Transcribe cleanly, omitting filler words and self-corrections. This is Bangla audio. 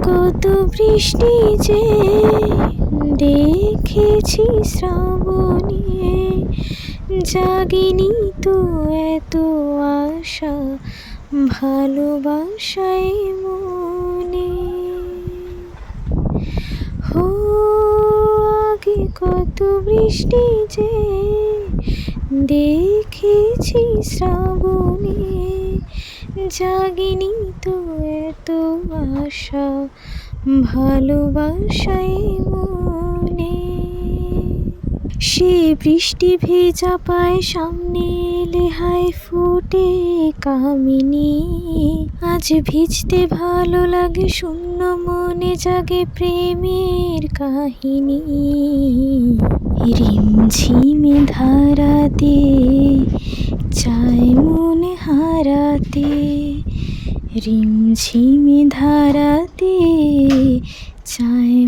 কত বৃষ্টি যে দেখেছি শ্রাবণে, জাগিনি তো এত আশা ভালোবাসায় মনে। হো আগে কত বৃষ্টি যে দেখেছি শ্রাবণে, জাগিনি তো এত আশা ভালোবাসায় মনে। সে বৃষ্টি ভেজা পায় সামনে এলে হায় ফুটে কামিনী, আজ ভিজতে ভালো লাগে শূন্য মনে জাগে প্রেমের কাহিনী। রিমঝিমে ধারাতে চায় মনে হারাতে, রিমঝিমে ধারাতে চায়